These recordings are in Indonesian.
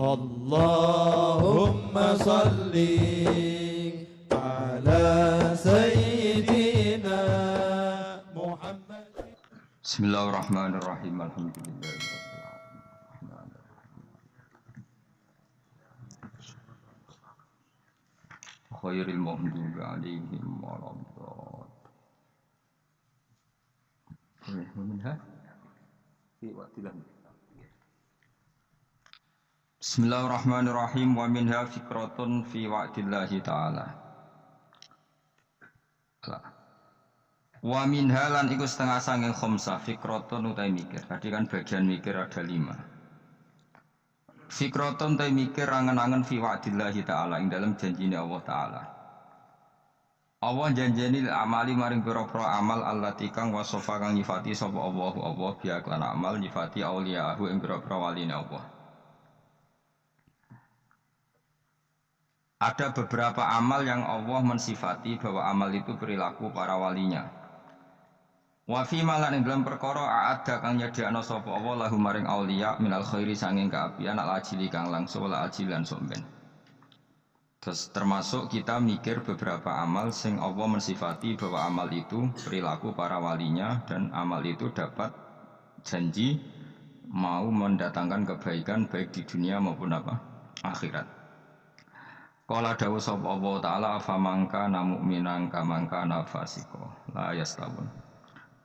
Allahumma salli ala sayyidina Muhammad. Bismillahirrahmanirrahim. Alhamdulillah. Khairil maghdubi alaihim waladdallin. Bismillahirrahmanirrahim. Wa minha fikratun fi wa'dillahi ta'ala. Wa minha lan iku setengah sanging khamsah fikratun utai mikir. Tadi kan bagian mikir ada 5. Fikratun utai mikir angen-angen fi wa'dillahi ta'ala ing dalam janjine Allah ta'ala. Allah janjeni amali maring pira-pira amal allati kang wasofa kang nyifati sapa Allah biya lan amal nyifati auliyahu ing pira-pira waline Allah. Ada beberapa amal yang Allah mensifati bahwa amal itu perilaku para walinya. Wa fi malan ing dalam perkara ada kang nyediakno sapa Allah lahu maring auliya minal khairi sanging kaapian al ajili kang langsung la ajilan somben. Terus termasuk kita mikir beberapa amal sing Allah mensifati bahwa amal itu perilaku para walinya dan amal itu dapat janji mau mendatangkan kebaikan baik di dunia maupun akhirat. Qala dawu sapa Allah taala afamangka mu'minan kamangka nafasiko la yastawun.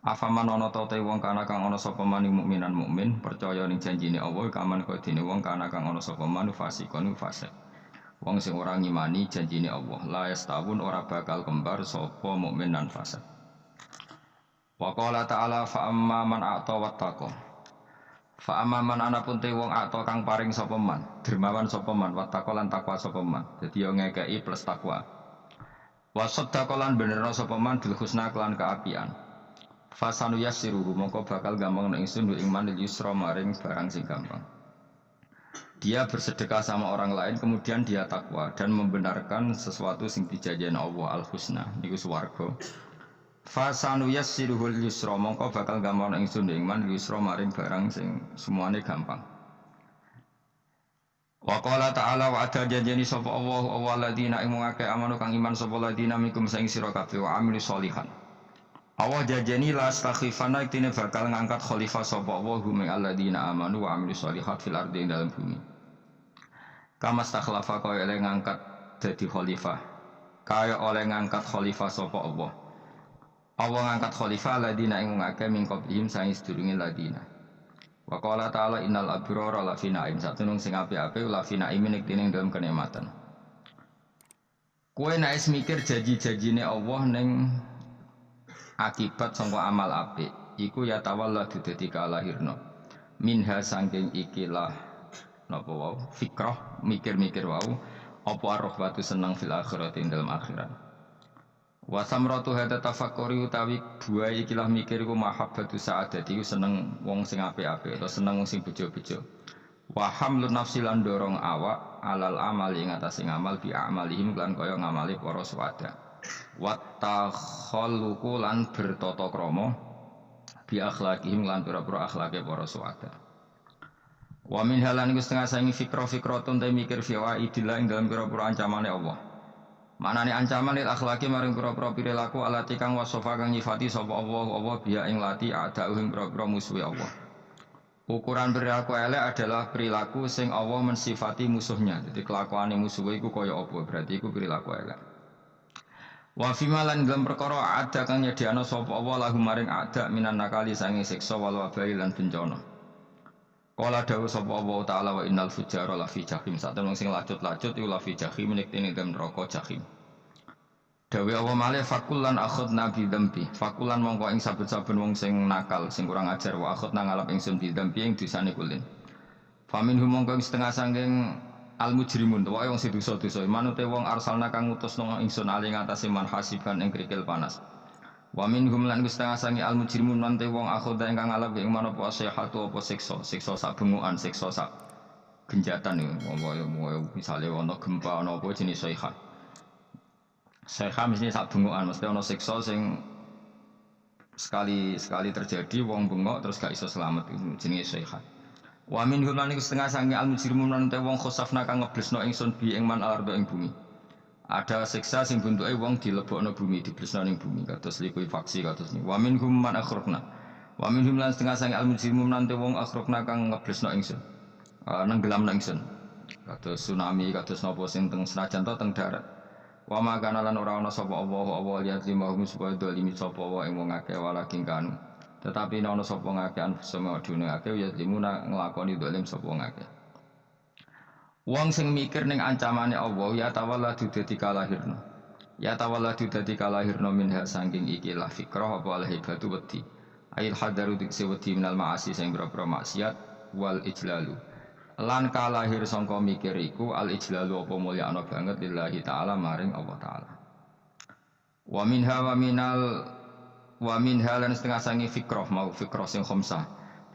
Afaman ana ta te wong kana kang ana sapa man mukminan mukmin percaya ning janjine Allah kaman kaya dene wong kana kang ana sapa man fasikon fasik. Wong sing ora ngimani janjine Allah la yastawun ora bakal kembar sapa mukmin lan fasik. Wa qala ta'ala fa amma man a'ta wattaqa. Fa amma man anapun te wong a'ta kang paring sapa man, dermawan sapa man, wattaqa lan takwa sapa man. Dadi yo ngekeki plus takwa. Wa saddaqa lan benerno sapa man bil husna kelan kaapian. Fasanu yassiruhu mongko bakal gampang nek ingsun ing manil yusra maring barang sing gampang. Dia bersedekah sama orang lain kemudian dia takwa dan membenarkan sesuatu sing dijanjeni Allah al-husna niku swarga. Fasanu yassiruhul yusra mongko bakal gampang nek ingsun ing manil yusra maring barang sing semuanya gampang. Wa qala ta'ala wa ada janjeni sapa Allah alladzina imungake amanu kang iman sapa alladzina minkum sing sira kabeh wa amilus sholihan. Allah janjeni la astakhifana iktine bakal ngangkat khalifah sapa Allah hum alladzina amanu wa amilus sholihat fil ardi ing dalam bumi. Kama stakhlafa kaya oleh ngangkat dadi khalifah. Kaya oleh ngangkat khalifah sapa Allah. Allah ngangkat khalifah alladzina ing ngake min qablihim saing sedurunge ladina. Wa qala ta'ala innal abrara la fi na'im satunung sing apik-apik la fi na'imin iktine dalam kenikmatan. Kowe nek mikir janji-janjine Allah ning akibat sangka amal apik iku ya tawalla dadi kalahirna minha sangking ikilah napa wau fikrah mikir-mikir wau apa arwahatu seneng fil akhirat ing dalam akhirat wa samratu hada tafakkuri utawi buah ikilah mikir iku mahabbatu sa'adati seneng wong sing apik-apik atau seneng wong sing bejo-bejo wa hamlun nafsi lan dorong awak alal amali ing atase ngamal bi amalihim lan kaya ngamali para suwada watakhalluqu lan bertata krama bi akhlaqihim lan pira-pira akhlake para suwada. Wa min halan iku setengah sangi fikratun ta mikir fiwa idillah ing dalam pira-pira ancamane Allah. Manane ancaman lil akhlaqi maring pira-pira perilaku alati kang wasofa kang nyifati sapa Allah biya ing lati ada ing pira-pira musuhe Allah. Ukuran perilaku elek adalah perilaku sing Allah mensifati musuhnya. Jadi kelakuane musuhe iku kaya apa? Berarti iku perilaku elek. Wa fi malan dalam perkara ada kang nyediakno sapa Allah lahu maring ada minan nakali sange siksa wal wabai lan bencana. Qala dawu sapa Allah taala wa innal fujjara la fi jahim satemung sing lacut-lacut iku la fi jahim ning dalam neraka jahim. Dawe Allah malih fakullan akhadna bi dzambi. Fakullan mongko ing saben-saben wong sing nakal sing kurang ajar wa akhadna ngalap ingsun bi dzambi ing dosane kulin. Faminhum mongko setengah sanging al mujrimun wae wong sing dosa-dosa manute wong arsalna kang ngutusno ingsun ali ngatasi man hasiban ing krikil panas wa minhum lan setengah sangi al mujrimun nante wong akhoda ingkang ngalap ing manapa sayhatu apa siksa sak bengukan siksa sak genjatan wong misale ana gempa ana apa jenis sayha mesti sak bengukan mesti ana siksa sing sekali terjadi wong bengok terus gak iso selamat itu jenenge sayha. Wa minhum lan iku setengah sange al mujrimun lan te wong khosafna kang ngeblesno ingsun bi ing man alardo ing bumi. Ada siksa sing bentuke wong dilebokno bumi, diblesno ning bumi kados likuifaksi kados niku. Wa minhum man akhraqna. Wa minhum lan setengah sange al mujrimun lan te wong akhraqna kang ngeblesno ingsun. Nenggelamno ingsun. Kados tsunami kados napa sing teng senajan to teng darat. Wa makana lan ora ana sapa Allah lihat limahum supaya dolimi sapa wa ing wong akeh walaking kanu. Tetapi ana sapa ngake anfusama dune akeh ya limuna nglakoni dolim sapa ngake. Wong sing mikir ning ancamane Allah ya tawalladu dadi kalahirna. Ya tawalladu dadi kalahirna minha saking ikilah fikrah apa alhibatu wedi. Ail hadaru dikse wedi minal ma'asi sing boro-boro maksiat wal ijlalu. Lan kalahir sangka mikir iku al ijlalu apa mulyakno banget lillahi taala maring Allah taala. Wa minha lan setengah sangi fikrah mau fikrah sing khamsah.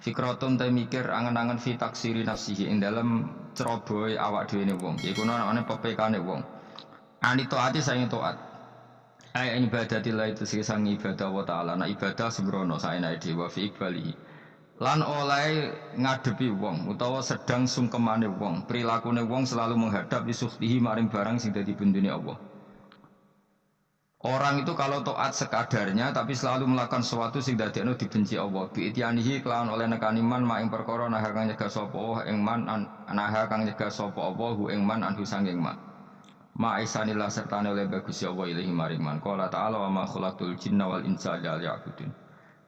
Fikratun ta mikir angen-angen fi taksiri nafsihi ing dalem cerobohe awak dhewe ne wong. Iku ana pepekane wong. Ani taati saing taat. Ai ibadatillah itu sing sang ibadah wa taala. Nah ibadah sembrono saenake dhewe fi iqbalihi. Lan oleh ngadepi wong utawa sedang sungkemane wong, prilakune wong selalu menghadap isuhtihi maring barang sing dadi bendune Allah. Orang itu kalau taat sekadarnya tapi selalu melakukan sesuatu sing dadekno dibenci Allah. Bi'tianihi kelawan oleh nekani man ing perkara nah kang nyegah sapa ing man nah kang nyegah sapa apa hu ing man anhu sanging man. Ma'isanillah sertane oleh bagus Allah ilahi maring man. Qala ta'ala wa ma khalaqtul jinna wal insa illa liya'budun.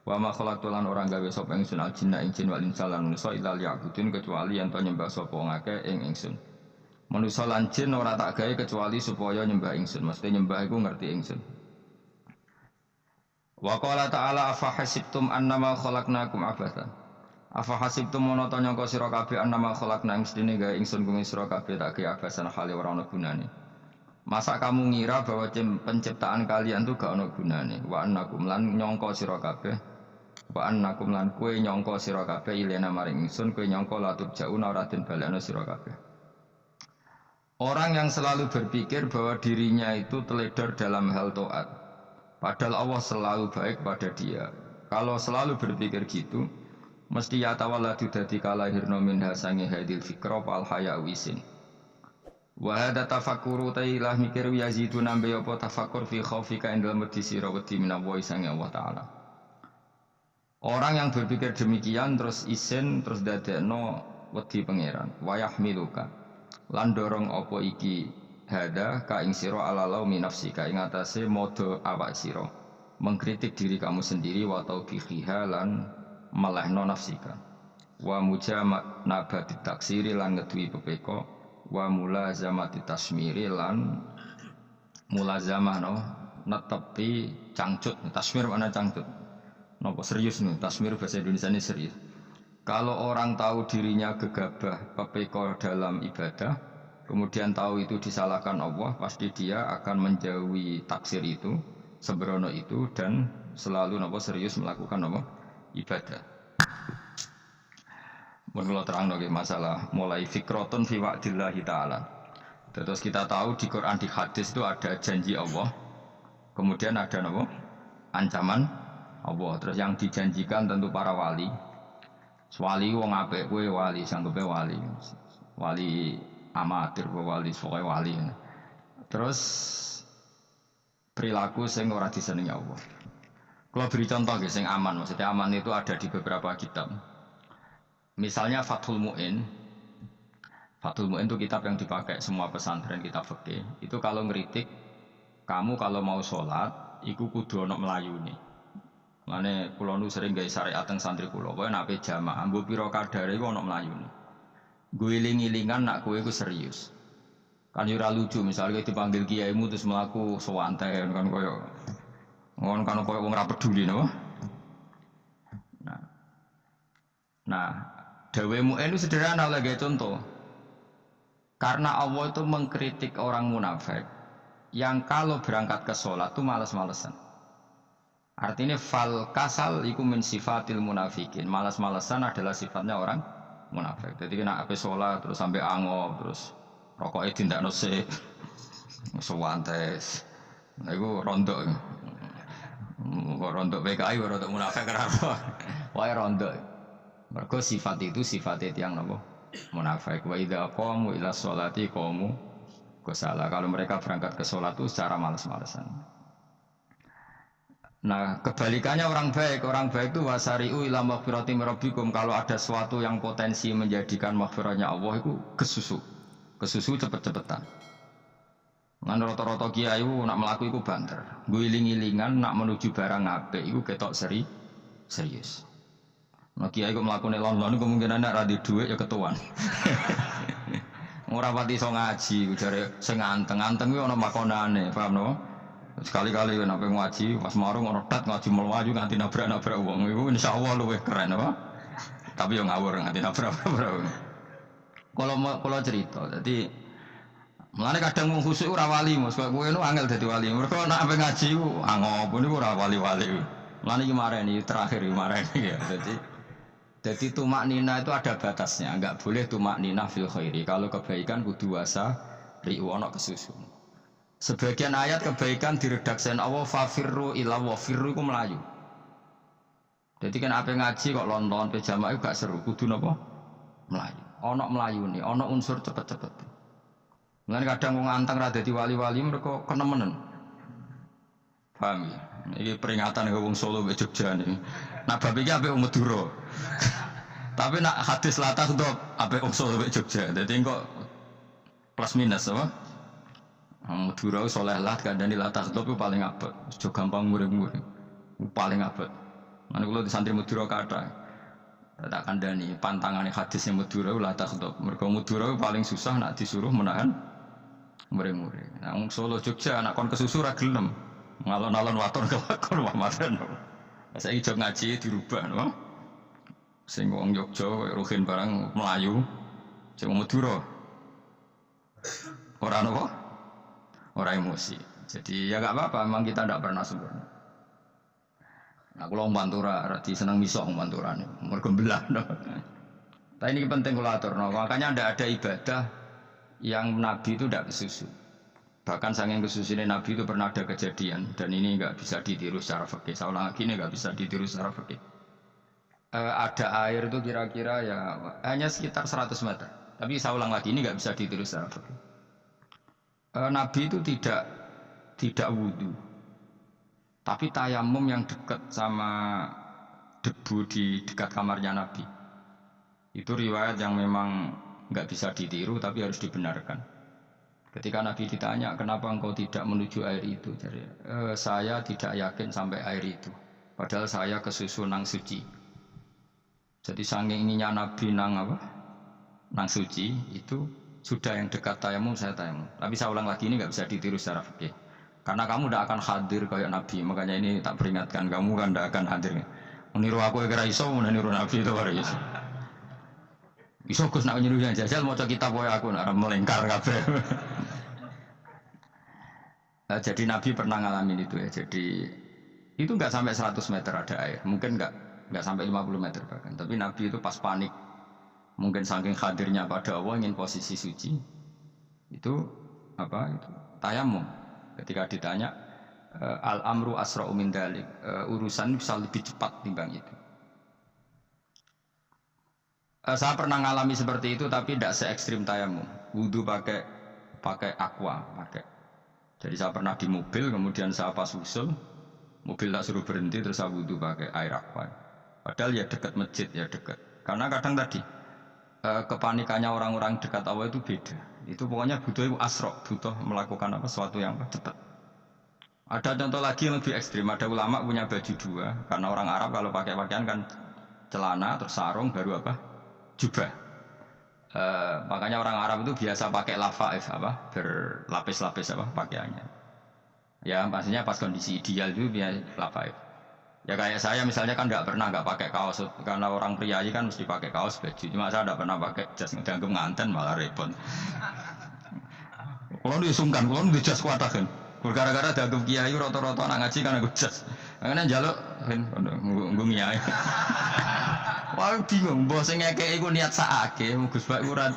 Wa ma khalaqtul lan orang gawe sapa ingsun al jinna ing jin wal insa lan manusa illa liya'budun kecuali yen to nyembah sapa ngake ing ingsun. Manusa lan jin ora tak gawe kecuali supaya nyembah ingsun. Mesti nyembah iku ngerti ingsun. Wa qala ta'ala afa hasibtum annama khalaqnakum abatha. Afa hasibtum mono to nyangka sira kabeh annama khalaqna mestine gawe ingsun kuwi sira kabeh tak gawe abasan hale ora ana gunane. Masa kamu ngira bahwa penciptaan kalian itu gak ana gunane. Wa annakum lan nyangka sira kabeh. Wa annakum lan kowe nyangka sira kabeh ilena maring ingsun kowe nyangka latub jauna ora den balekno sira kabeh. Orang yang selalu berpikir bahwa dirinya itu teledor dalam hal taat, padahal Allah selalu baik pada dia. Kalau selalu berpikir gitu, mesti ya tawalladu dadi kalahirna minha sangi hadil fikra wal haya wisin. Wa hada tafakkuru tailah mikir yazidu nambe apa tafakkur fi khaufika indal mati sira wedi minallahi sangi Allah taala. Orang yang berpikir demikian terus isin terus dadekno wedi pangeran wa yahmiluka lan dorong apa iki hada ka ing sira ala laumi nafsika ing atase modo awak sira mengkritik diri kamu sendiri wa taubihiha lan malahno nafsika wa mujamat nabati taksiri lan ngeduwi pepeko wa mulazamati tasmiri lan mulazamah no netepi cangcut tasmir mana cangcut napa serius nih tasmir bahasa Indonesia ini serius. Kalau orang tahu dirinya gegabah pepeko dalam ibadah, kemudian tahu itu disalahkan Allah, pasti dia akan menjauhi taksir itu, sembrono itu, dan selalu serius melakukan ibadah. Menurut terang masalah mulai fikrotun fi wa'dillahi ta'ala. Terus kita tahu di Quran di hadis itu ada janji Allah, kemudian ada ancaman Allah. Terus yang dijanjikan tentu para wali. Wali wong apik kowe wali sanggepe wali. Wali amatir wali soe wali. Terus perilaku sing ora disenengi Allah. Kalau beri contoh sing aman, maksudnya aman itu ada di beberapa kitab. Misalnya Fathul Mu'in. Fathul Mu'in itu kitab yang dipakai semua pesantren kitab fikih. Itu kalau ngeritik kamu kalau mau sholat iku kudu ana melayune. Mane kula nu sering gawe syariat teng santri kula, kowe nek jamaah mbok pira kadare iku ana mlayune. Guling-gilingan nak kowe iku serius. Kan yo ora lucu misalnya dipanggil kiaimu terus mlaku sowanten kan koyo ngono kan koyo wong ora peduli napa. Nah, dawemu itu sederhana oleh gawe contoh. Karena Allah itu mengkritik orang munafik yang kalau berangkat ke sholat itu malas-malesan. Artinya fal kasal iku min sifatil munafikin. Malas-malesan adalah sifatnya orang munafik. Jadi kena ape sholat terus sampai angop terus rokoknya tindak nose sewantes. Nah itu rontok. Rontok PKI rontok munafik kenapa? Wah rontok. Mergo sifat itu sifatnya tiyang napa? Munafik. Wa idza qamu ila sholati qamu kusala. Kalau mereka berangkat ke sholat itu secara malas-malasan. Nah, kebalikannya orang baik itu wasari'u ila maghfirati rabbikum. Kalau ada sesuatu yang potensi menjadikan maghfiratnya Allah itu kesusu cepet-cepetan. Ngan rata-rata kiai nak melaku itu banter. Guling-gilingan nak menuju barang apik itu ketok serius. Nah kiai kok mlakune lon-lon kemungkinan nek ra di dhuwit ya ketuan. Ora pati iso ngaji jare sing anteng-anteng kuwi ana makonane, paham no? Sekali-kali nek ngaji pas marung ana tat ngaji mlayu nganti nabrak-nabrak wong iku insyaallah luwih keren apa? Tapi yo ngawur nganti nabrak-nabrak. Kalau cerita, jadi mulane kadang wong khusuk ora wali, Mas. Kowe nu angel dadi wali. Mergo nek ape ngaji ku angop niku ora wali-wali. Mulane iki mareni terakhir mareni ya. Jadi tumak nina itu ada batasnya, enggak boleh tumak nina fil khairi. Kalau kebaikan kudu wasa ri'wono kesusu. Sebagian ayat kebaikan diredaksikan Allah fafirru ila wa firru iku melayu. Jadi kan ape ngaji kok lonton pe jamaah gak seru, kudu napa? Melayu. Ana melayune, ana unsur cepet-cepet. Mulane kadang wong anteng ra dadi wali-wali mereka kenemenen. Paham ya? Ini peringatan ke wong Solo ke Jogja nih. Nah bab iki apik wong Madura. Tapi nak hadis latah untuk apik wong Solo ke Jogja. Jadi kok plus minus apa? Madura soleh lah kandhani latah itu paling apik. Aja gampang muring-muring. Paling apik. Mana kula di santri Madura kata tak kandhani pantangane hadisnya Madura latah itu. Mergo Madura paling susah nak disuruh menahan muring-muring. Nah wong Solo Jogja nak kon kesusu ra gelem. Ngalon-alon waton kelakon wamatan. Saiki jog ngaji dirubah no. Sing wong Jogja ruhin barang Melayu, sing Madura. Ora napa? Ora emosi. Jadi ya enggak apa-apa, memang kita tidak pernah sempurna. Nah, kula wong Pantura radi seneng misok wong Pantura niku. Mergo belah no. Tapi ini penting kula aturno, makanya ndak ada ibadah yang Nabi itu tidak kesusu. Bahkan saking kesusunya Nabi itu pernah ada kejadian dan ini nggak bisa ditiru secara fikih. Saya ulang lagi ini nggak bisa ditiru secara fikih. Ada air itu kira-kira ya hanya sekitar 100 meter. Tapi saya ulang lagi ini nggak bisa ditiru secara fikih. Nabi itu tidak wudhu, tapi tayamum yang dekat sama debu di dekat kamarnya Nabi. Itu riwayat yang memang nggak bisa ditiru tapi harus dibenarkan. Ketika Nabi ditanya, kenapa engkau tidak menuju air itu? Jadi, saya tidak yakin sampai air itu. Padahal saya kesusu nang suci. Jadi saking ininya Nabi nang apa? Nang suci itu sudah yang dekat tayamum saya tayamum. Tapi saya ulang lagi ini nggak bisa ditiru secara fikih. Karena kamu tidak akan hadir kayak Nabi. Makanya ini tak peringatkan kamu kan tidak akan hadir. Meniru aku kira iso, meniru Nabi itu baru iso. Iso Gus nak nyuruh jajal mau kitab boy aku nak melingkar kabeh. Jadi Nabi pernah ngalamin itu ya. Jadi itu nggak sampai 100 meter ada air, mungkin nggak sampai 50 meter bahkan. Tapi Nabi itu pas panik, mungkin saking hadirnya pada Allah ingin posisi suci, itu apa? Itu tayamum. Ketika ditanya al amru asra'u min dalik, urusan bisa lebih cepat timbang itu. Saya pernah ngalami seperti itu, tapi tidak se ekstrim tayamum. Wudu pakai aqua, pakai. Jadi saya pernah di mobil, kemudian saya pas usul, mobil tak suruh berhenti, terus saya wudu pakai air aqua. Padahal ya dekat masjid, ya dekat. Karena kadang tadi kepanikannya orang-orang dekat Allah itu beda. Itu pokoknya butuh asrok, butuh melakukan apa sesuatu yang cepat. Ada contoh lagi yang lebih ekstrim. Ada ulama punya baju dua, karena orang Arab kalau pakai pakaian kan celana, terus sarung, baru apa? Jubah. Makanya orang Arab itu biasa pakai lafaif apa berlapis-lapis apa pakaiannya. Ya pastinya pas kondisi ideal itu biasa lafaif. Ya kayak saya misalnya kan nggak pakai kaos karena orang pria kan mesti pakai kaos baju. Cuma saya nggak pernah pakai jas ngedangkem nganten malah repot. Kalau disungkan, kalau di jas kuat kan. Gara-gara dagem kiai rata-rata anak ngaji kan aku jas. Makanya jaluk kan nggungi wah bingung, bos sing ngekek iku niat sakake, Gus Bak ora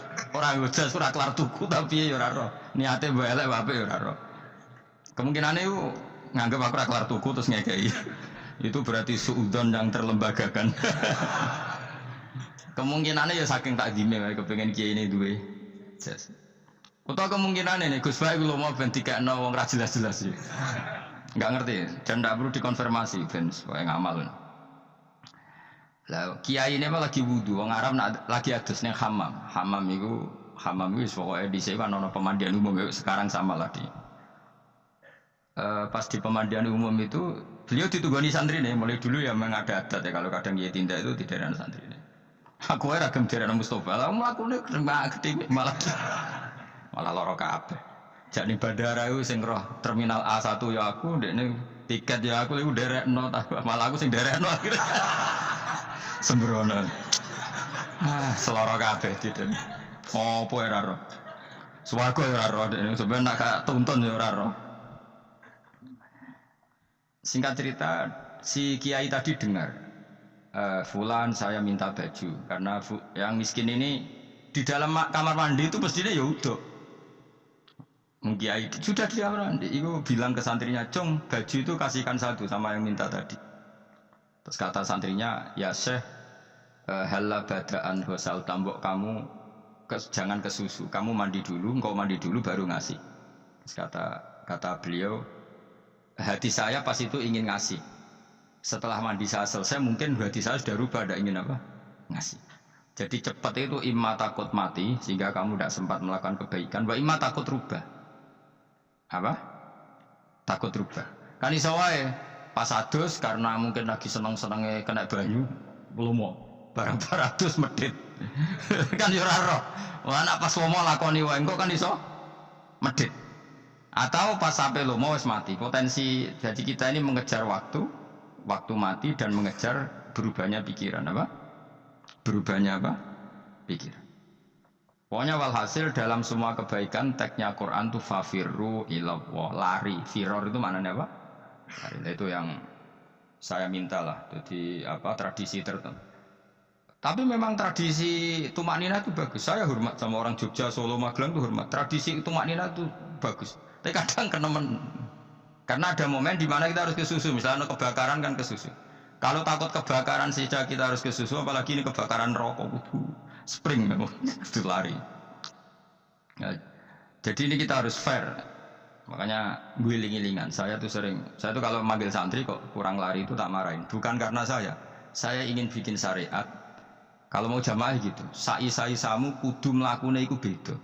ngejas ora kelar tuku tapi ya ora ro. Niate mbok elek wae ya ora ro. Kemungkinane iku nganggep aku ora kelar tuku terus ngekeki. Itu berarti suudzon yang terlembagakan. Kemungkinannya ya saking takdime wae kepengen kiai ini duwe jas. Utawa kemungkinannya nih Gus Bae kulo mau ben dikekno wong ra jelas-jelas ya. Enggak ngerti dan enggak perlu dikonfirmasi ben supaya ngamal. Lah kiai ini lagi wudu, wong Arab lagi adus ning hammam. Hammam iku wis pokoke dhisik kan ana pemandian umum sekarang sama lah di. Pas di pemandian umum itu beliau ditugani santri nih, mulai dulu ya memang ada adat ya kalau kadang kiai tindak itu tidak ada santri nih. Aku era gem derek Mustofa, lah mlakune gede malah lara kabeh. Jak ning bandara iku sing roh terminal A1 ya aku, ndekne tiket ya aku iku derekno malah aku sing derekno akhirnya. Sembrono. Seloro kabeh diten. Opo ora roh. Swarga ya ora roh, ndekne sampeyan nak gak tuntun ya ora roh. Singkat cerita, si kiai tadi dengar. Fulan saya minta baju karena yang miskin ini di dalam kamar mandi itu pastinya ya udah Kiai sudah di kamar mandi itu bilang ke santrinya, Cung baju itu kasihkan satu sama yang minta tadi. Terus kata santrinya, ya Syekh halla badaan hosal tambok kamu jangan ke susu, kamu mandi dulu, engkau mandi dulu baru ngasih. Terus kata beliau, hati saya pas itu ingin ngasih. Setelah mandi saya selesai mungkin hati saya sudah rubah, tidak ingin apa? Ngasih. Jadi cepat itu imma takut mati sehingga kamu tidak sempat melakukan kebaikan, wa imma takut rubah. Apa? Takut rubah. Kan iso wae pas adus karena mungkin lagi seneng-senenge kena banyu, lumo. Barang-barang adus medit. Kan yo ora roh. Wah nek pas lomo lakoni wae engko kan iso medit. Atau pas sampai lomo wis mati. Potensi jadi kita ini mengejar waktu mati dan mengejar berubahnya pikiran apa? Berubahnya apa? Pikiran. Pokoknya walhasil dalam semua kebaikan teksnya Quran itu fafirru ilallah, lari. Firor itu maknanya apa? Lari. Itu yang saya minta lah. Jadi apa tradisi tertentu. Tapi memang tradisi tumak nina itu bagus. Saya hormat sama orang Jogja, Solo, Magelang itu hormat. Tradisi tumak nina itu bagus. Tapi kadang karena ada momen di mana kita harus ke susu, misalnya kebakaran kan ke susu. Kalau takut kebakaran saja kita harus ke susu, apalagi ini kebakaran rokok, spring memang itu lari. Ya, jadi ini kita harus fair. Makanya guling-gilingan. Saya tuh kalau manggil santri kok kurang lari itu tak marahin. Bukan karena saya ingin bikin syariat. Kalau mau jamaah gitu, sa'i samu kudu mlakune iku beda.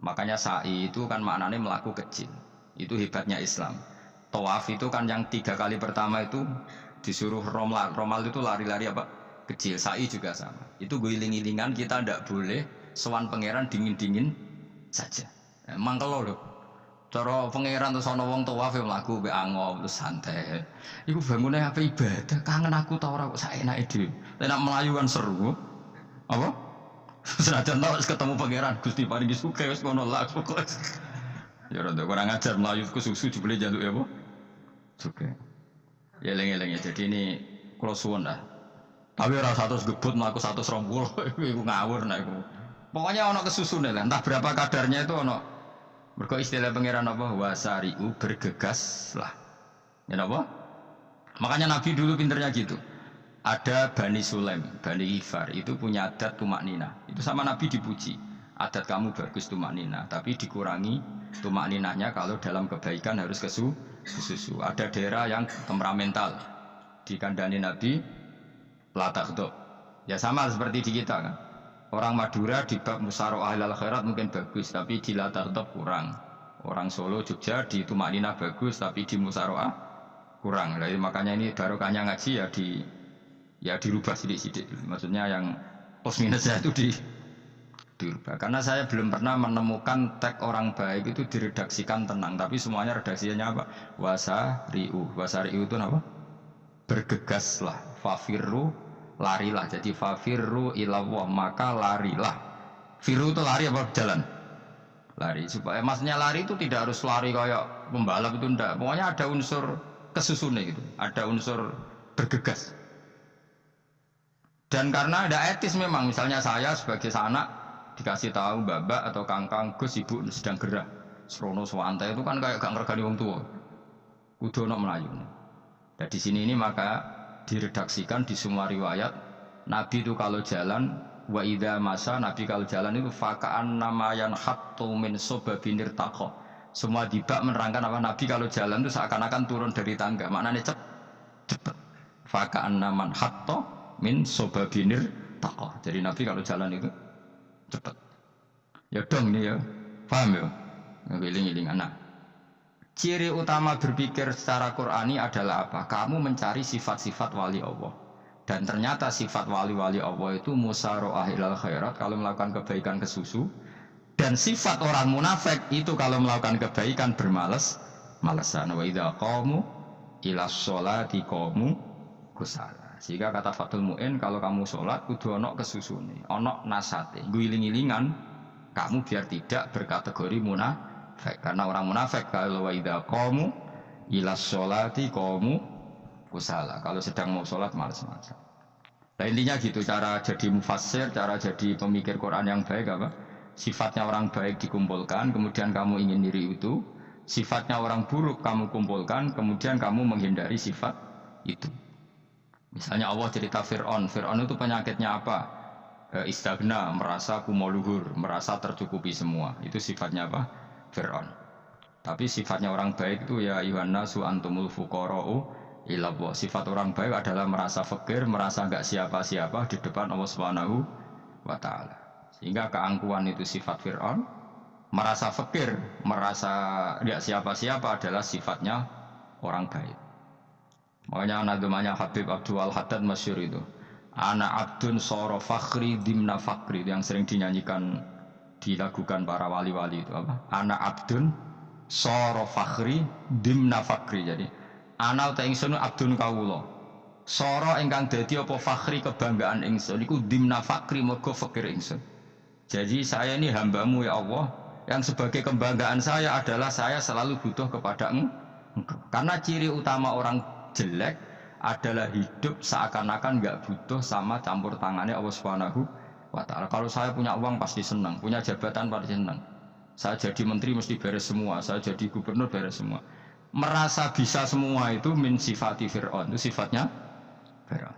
Makanya sa'i itu kan maknanya melaku kecil. Itu hebatnya Islam. Tawaf itu kan yang 3 kali pertama itu disuruh romal itu lari-lari apa? Kecil. Sa'i juga sama. Itu guling-gilingan kita tidak boleh sowan pangeran dingin-dingin saja. Emang kalau loh. Cara pangeran terus ana wong tawaf mlaku mbek angop terus santai. Iku bangune apa ibadah? Kangen aku ta ora kok saenake dhewe. Nek melayu kan seru. Apa? Senajan tau ketemu pangeran Gusti paringi suka wis ngono lah pokoke. Ya rada kurang ajar melayu ke susu dibeli jaluk ya apa? Suka. Ya eleng-eleng ya. Jadi ini kula suwun lah. Tapi ora 100 gebut mlaku 120 iku ngawur nek iku. Pokoknya ana kesusune lah. Entah berapa kadarnya itu ana. Mergo istilah pangeran apa? Wasari'u bergegas lah. Ya apa? Makanya Nabi dulu pinternya gitu. Ada Bani Sulaim, Bani Ghifar itu punya adat tumak nina. Itu sama Nabi dipuji. Adat kamu bagus tumak nina, tapi dikurangi tumak ninahnya kalau dalam kebaikan harus ke susu. Ada daerah yang temperamental. Dikandani Nabi la taghdab. Ya sama seperti di kita kan. Orang Madura di bab musyawarah ahlul khairat mungkin bagus, tapi di la taghdab kurang. Orang Solo, Jogja di tumak ninah bagus, tapi di musyawarah kurang. Jadi makanya ini barokahnya ngaji ya dirubah sidik-sidik. Maksudnya yang plus minusnya itu dirubah. Karena saya belum pernah menemukan tag orang baik itu diredaksikan tenang, tapi semuanya redaksinya apa? Wasari'u itu apa? Bergegaslah, fafirru, larilah. Jadi fafirru ilallah, maka larilah. Firu itu lari apa jalan? Lari. Supaya maksudnya lari itu tidak harus lari kayak pembalap itu enggak. Pokoknya ada unsur kesusunnya gitu. Ada unsur bergegas. Dan karena ada etis memang, misalnya saya sebagai anak dikasih tahu babak atau kangkang Gus ibu sedang gerah serono swantai itu kan kayak gak ngergani wong tua kudu ono melayu. Nah di sini ini maka diredaksikan di semua riwayat Nabi itu kalau jalan wa idza masa, Nabi kalau jalan itu faka'an namayan hattu min sobabinir taqo. Semua dibak menerangkan apa Nabi kalau jalan itu seakan-akan turun dari tangga. Maknanya cepet. Faka'an naman hattu min sobabinir taqo. Jadi Nabi kalau jalan itu cepet. Ya dong ini ya. Paham ya? Ngiling-ngiling anak. Ciri utama berpikir secara Qur'ani adalah apa? Kamu mencari sifat-sifat wali Allah. Dan ternyata sifat wali-wali Allah itu musara'ah ilal khairat, kalau melakukan kebaikan kesusu. Dan sifat orang munafik itu kalau melakukan kebaikan bermalas-malasan. Wa idza qamu ila sholati qamu kusala. Sehingga kata Fathul Mu'in, kalau kamu sholat kudu ono kesusune, ono nasate, guling-gilingan, kamu biar tidak berkategori munafik. Karena orang munafik kalau wa idza qamu ila sholati qamu kusala. Kalau sedang mau sholat malas-malasan. Nah intinya gitu, cara jadi mufassir, cara jadi pemikir Quran yang baik apa? Sifatnya orang baik dikumpulkan, kemudian kamu ingin diri itu. Sifatnya orang buruk kamu kumpulkan, kemudian kamu menghindari sifat itu. Misalnya Allah cerita Fir'aun. Fir'aun itu penyakitnya apa? Istagna, merasa kumoluhur, merasa tercukupi semua. Itu sifatnya apa? Fir'aun. Tapi sifatnya orang baik itu ya Yuhannasu antumul fuqara'u ila Allah. Sifat orang baik adalah merasa fakir, merasa enggak siapa-siapa di depan Allah Subhanahu wa taala. Sehingga keangkuhan itu sifat Fir'aun, merasa fakir, merasa enggak siapa-siapa adalah sifatnya orang baik. Makanya nadumanya Habib Abdul Haddad masyhur itu. Ana abdun soro fakhri dimna fakri, yang sering dinyanyikan, dilakukan para wali-wali itu apa? Ana abdun soro fakhri dimna fakri. Jadi ana uta ingsun abdun kawula. Soro ingkang dadi apa fakhri kebanggaan ingsun iku dimna fakri mergo fakir ingsun. Jadi saya ini hambamu ya Allah, yang sebagai kebanggaan saya adalah saya selalu butuh kepada Engkau. Karena ciri utama orang jelek adalah hidup seakan-akan enggak butuh sama campur tangannya Allah Subhanahu wa taala. Kalau saya punya uang pasti senang, punya jabatan pasti senang. Saya jadi menteri mesti beres semua, saya jadi gubernur beres semua. Merasa bisa semua itu min sifati Fir'aun, itu sifatnya Fir'aun.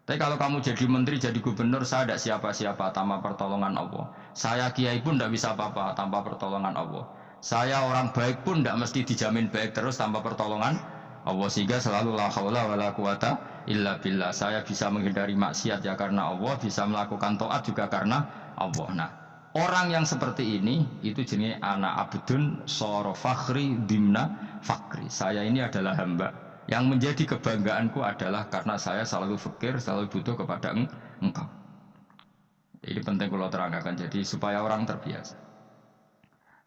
Tapi kalau kamu jadi menteri, jadi gubernur, saya tidak siapa-siapa tanpa pertolongan Allah. Saya kiai pun tidak bisa apa-apa tanpa pertolongan Allah. Saya orang baik pun tidak mesti dijamin baik terus tanpa pertolongan Allah. Sehingga selalu la haula wala quwata illa billah. Saya bisa menghindari maksiat ya karena Allah, bisa melakukan taat juga karena Allah. Nah, orang yang seperti ini itu jenis ana abdun soro fakhri dimna fakri. Saya ini adalah hamba yang menjadi kebanggaanku adalah karena saya selalu fakir, selalu butuh kepada Engkau. Ini penting kalau terangkan, jadi supaya orang terbiasa.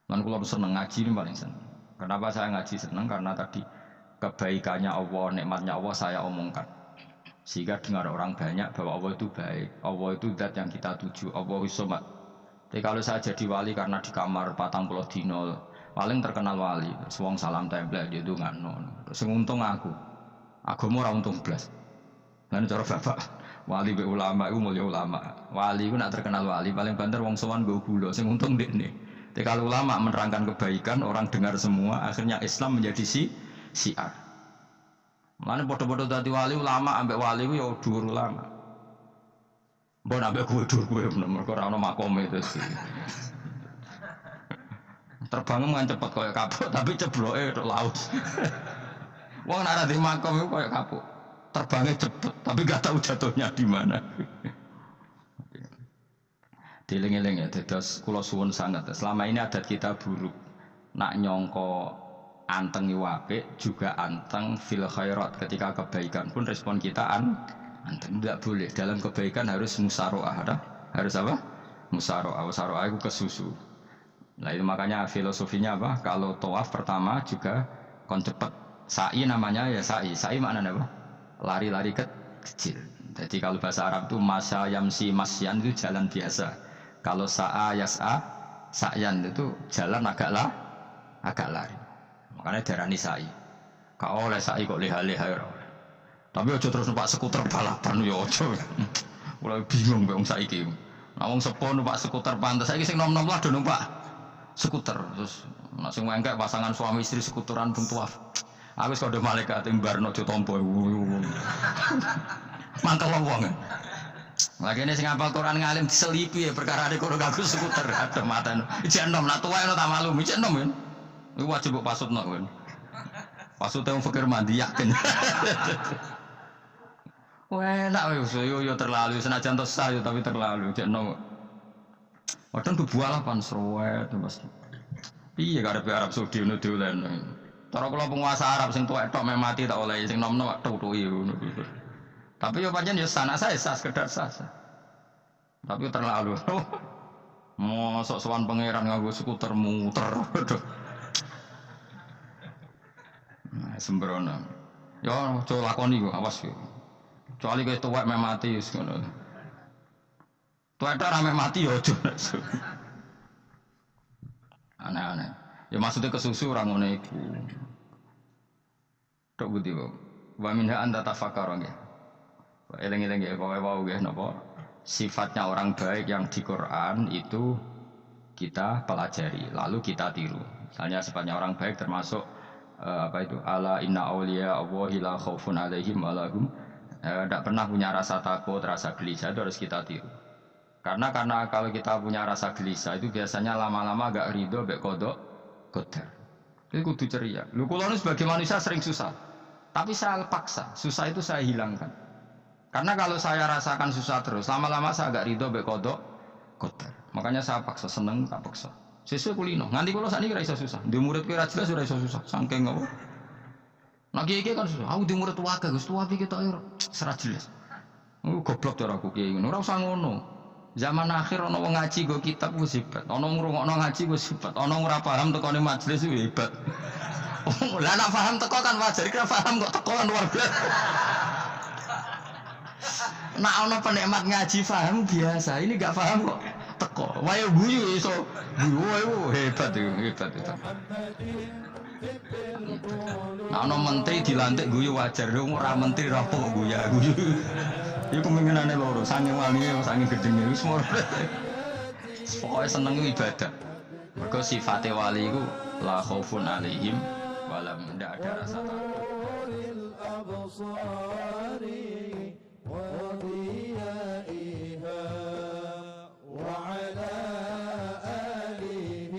Dan kalau senang ngaji ini paling senang. Kenapa saya ngaji senang? Karena tadi kebaikannya Allah, nikmatnya Allah saya omongkan. Sehingga dengar orang banyak bahwa Allah itu baik, Allah itu zat yang kita tuju, Allahu Somad. Tapi kalau saya jadi wali karena di kamar 40 dino, paling terkenal wali, wong salam tempel dia itu ngano. Sing untung aku mau ora untung blas. Lan cara bapak wali be ulama iku mulya ulama. Wali iku nak terkenal wali paling banter wong sowan nggo gula, sing untung ndekne. Tapi kalau ulama menerangkan kebaikan, orang dengar semua, akhirnya Islam menjadi syiar. Mulane padha-padha dadi wali ulama ambek wali ku ya dhuwur ulama. Mbok ambek kuwe dhuwur kuwe mergo ora ono makome itu sih. Terbang kan cepet koyo kapuk tapi cebloke tok laut. Wong nek ora di makom iku koyo kapuk. Terbangnya cepet tapi gak tahu jatuhnya di mana. Dieling-eling ya, dados kula suwun sangat. Selama ini adat kita buruk. Nak nyongko anteng apik juga anteng fil khairat. Ketika kebaikan pun respon kita anteng. Tidak boleh. Dalam kebaikan harus musaroah. Harus apa? Musaroah. Musaroah itu kesusu. Nah itu makanya filosofinya apa? Kalau tawaf pertama juga kon cepet. Sa'i namanya ya sa'i. Sa'i maknanya apa? Lari-lari kecil. Jadi kalau bahasa Arab itu masya yamsi masyan itu jalan biasa. Kalau sa'a yas'a sa'yan itu jalan agak lari. Makanya darani sa'i. Kau oleh sa'i kok leha-leha. Tapi ojo terus numpak skuter balapan ya ojo. Mulai bingung wong saiki. Nah wong sepo numpak skuter pantes saiki sing nom-nom lah do numpak skuter. Terus nek sing wengkek pasangan suami istri skuteran pun tuaf. Aku wis kode malaikat timbarno aja tampa. Mangkel wong. Lagi ini sing hafal Quran ngalim diselipi ya perkara ada kudu gagu skuter ada mata ijek enom nak tuwa ora tak malu ijek enom kan iku wajib mbok pasutno kan pasute wong fakir mandi yakin wah enak wis yo terlalu senajan to sah tapi terlalu ijek enom padahal kebualah pan sruwet pasti piye karep Arab Saudi ngono dolen cara kula penguasa Arab sing tuwek tok meh mati tak oleh sing nom-nom tuk-tuki ngono tapi yo pancen yo sana saya sah sekedar sah. Tapi terlalu. Mosok sowan pangeran nganggo skuter muter. Nah, sembrono. Yo aja lakoni kok, awas yo. Kecuali kowe tuwek meh mati wis ngono. Tuwek ora meh mati yo aja. Aneh-aneh. Ya maksudnya kesusu ora ngono iku. Tok budi kok. Wa minha anta tafakkar nggih. Eling-eling ya kowe wau nggih napa sifatnya orang baik yang di Quran itu kita pelajari lalu kita tiru. Misalnya sifatnya orang baik termasuk apa itu ala inna auliya Allahi la khaufun alaihim wa lahum tidak pernah punya rasa takut, rasa gelisah itu harus kita tiru. Karena kalau kita punya rasa gelisah itu biasanya lama-lama agak ridho mbek kodok qadar. Itu kudu ceria. Lho kula sebagai manusia sering susah. Tapi saya paksa, susah itu saya hilangkan. Karena kalau saya rasakan susah terus, lama-lama saya agak ridho mbek kodok qadar. Makanya saya paksa seneng, tak paksa. Sesuai kulino. Nganti kula sakniki ora iso susah. Di murid kowe ora jelas ora iso susah. Saking apa? Nah kiai kan susah. Aku di murid wae Gus, tuwa iki ketok ora jelas. Goblok cara aku kiai ngono. Ora usah ngono. Zaman akhir ana wong ngaji go kitab wis hebat. Ana ngrungokno ngaji wis hebat. Ana ora paham tekone majelis wis hebat. Lah nek paham teko kan wajar, kira paham kok teko kan luar biasa. Nak ono penikmat ngaji paham biasa, ini gak paham kok teko. Wayo guyu iso. Guyu hebat itu. Nak ono menteri dilantik guyu wajar, ora menteri rapo guyu. Iku mengenane loro, sange wali sange gedenge wis moro. Pokoke seneng ibadah. Mergo sifate wali iku la khaufun alaihim wala ndak ada rasa takut. وضيائها وعلى آله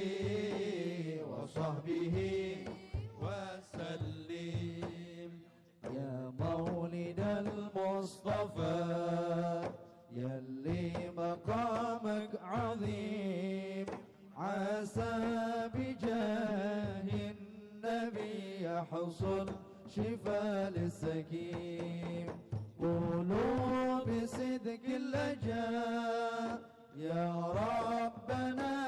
وصحبه وسلم يا مولد المصطفى يلي مقامك عظيم عسى بجاه النبي يحصل شفاء للسكين قولوا بصدق اللجا يا ربنا